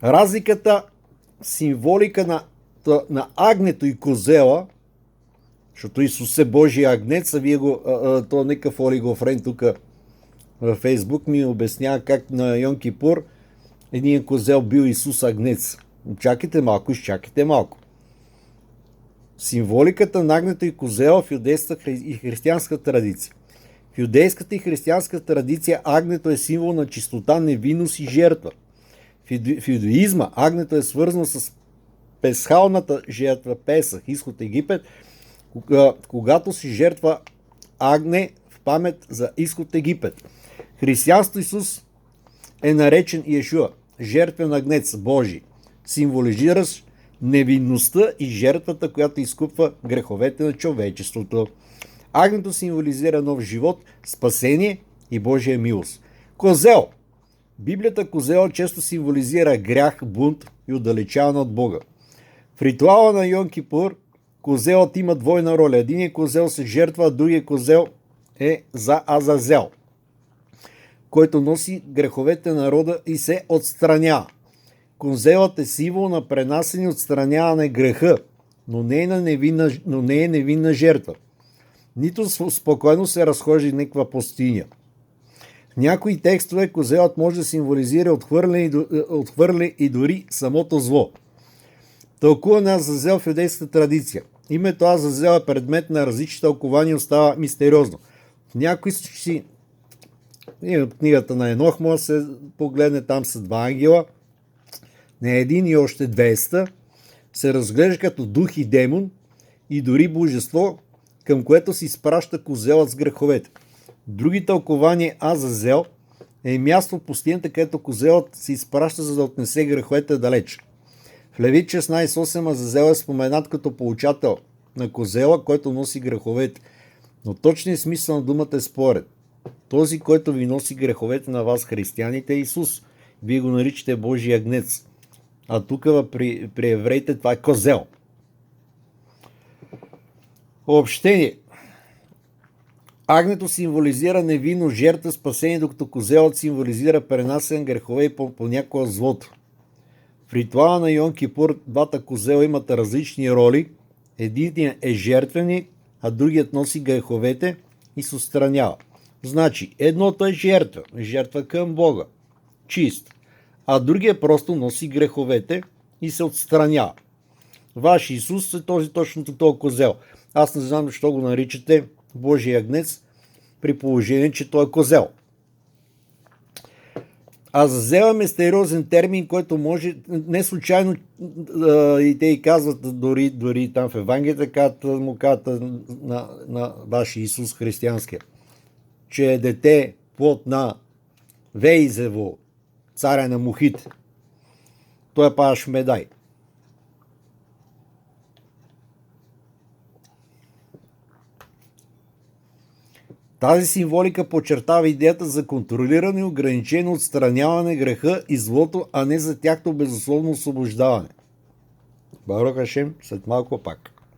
Разликата, символика на агнето и козела, защото Исус е Божия агнец, а вие то некъв олигофрен тук във Фейсбук ми обяснява как на Йом Кипур един козел бил Исус агнец. Чакайте малко, изчакайте малко. Символиката на агнето и козела в юдейската и християнска традиция. В юдейската и християнска традиция агнето е символ на чистота, невинност и жертва. В юдаизма агнето е свързано с песхалната жертва Песах, изход от Египет, когато се жертва агне в памет за изход от Египет. В християнството Исус е наречен Иешуа, жертвен агнец Божий, символизиращ невинността и жертвата, която изкупва греховете на човечеството. Агнето символизира нов живот, спасение и Божия милост. Козел. Библията козел често символизира грях, бунт и отдалечаване от Бога. В ритуала на Йом Кипур козелът има двойна роля. Единият козел се жертва, а другият козел е за Азазел, който носи греховете на народа и се отстранява. Козелът е символ на пренасене и отстраняване греха, но не е невинна жертва. Нито спокойно се разхожда някаква пустиня. В някои текстове козелът може да символизира отхвърля и дори самото зло. Тълкуване на Азазел в юдейската традиция. Името Азазел е предмет на различни тълкования и остава мистериозно. В някои източници, в книгата на Енох може да се погледне, там са два ангела, не един и още 200, се разглежда като дух и демон и дори божество, към което се изпраща козелът с греховете. Други тълкования Азазел е място в пустинята, където козелът се изпраща, за да отнесе греховете далеч. В Левит 16.8 Азазел е споменат като получател на козела, който носи греховете. Но точният смисъл на думата е според. Този, който ви носи греховете на вас, християните, е Исус. Вие го наричате Божия агнец. А тук при евреите това е козел. Обобщение. Агнето символизира невинно жертва, спасение, докато козелът символизира пренасен грехове и понякога злото. В ритуала на Йом Кипур двата козела имат различни роли. Единият е жертвеник, а другият носи греховете и се отстранява. Значи, едното е жертва към Бога, чист, а другият просто носи греховете и се отстранява. Ваш Исус е точното този козел. Аз не знам защо го наричате Божия агнец, при положение, че той е козел. Азазел е мистериозен термин, който може, не случайно и те и казват, дори там в Евангелията, му казват на ваш Исус християнския, че е дете плод на Вейзево, царя на мухите. Той е паш Медай. Тази символика подчертава идеята за контролирано и ограничено отстраняване греха и злото, а не за тяхното безусловно освобождаване. Барух Ашем, след малко пак.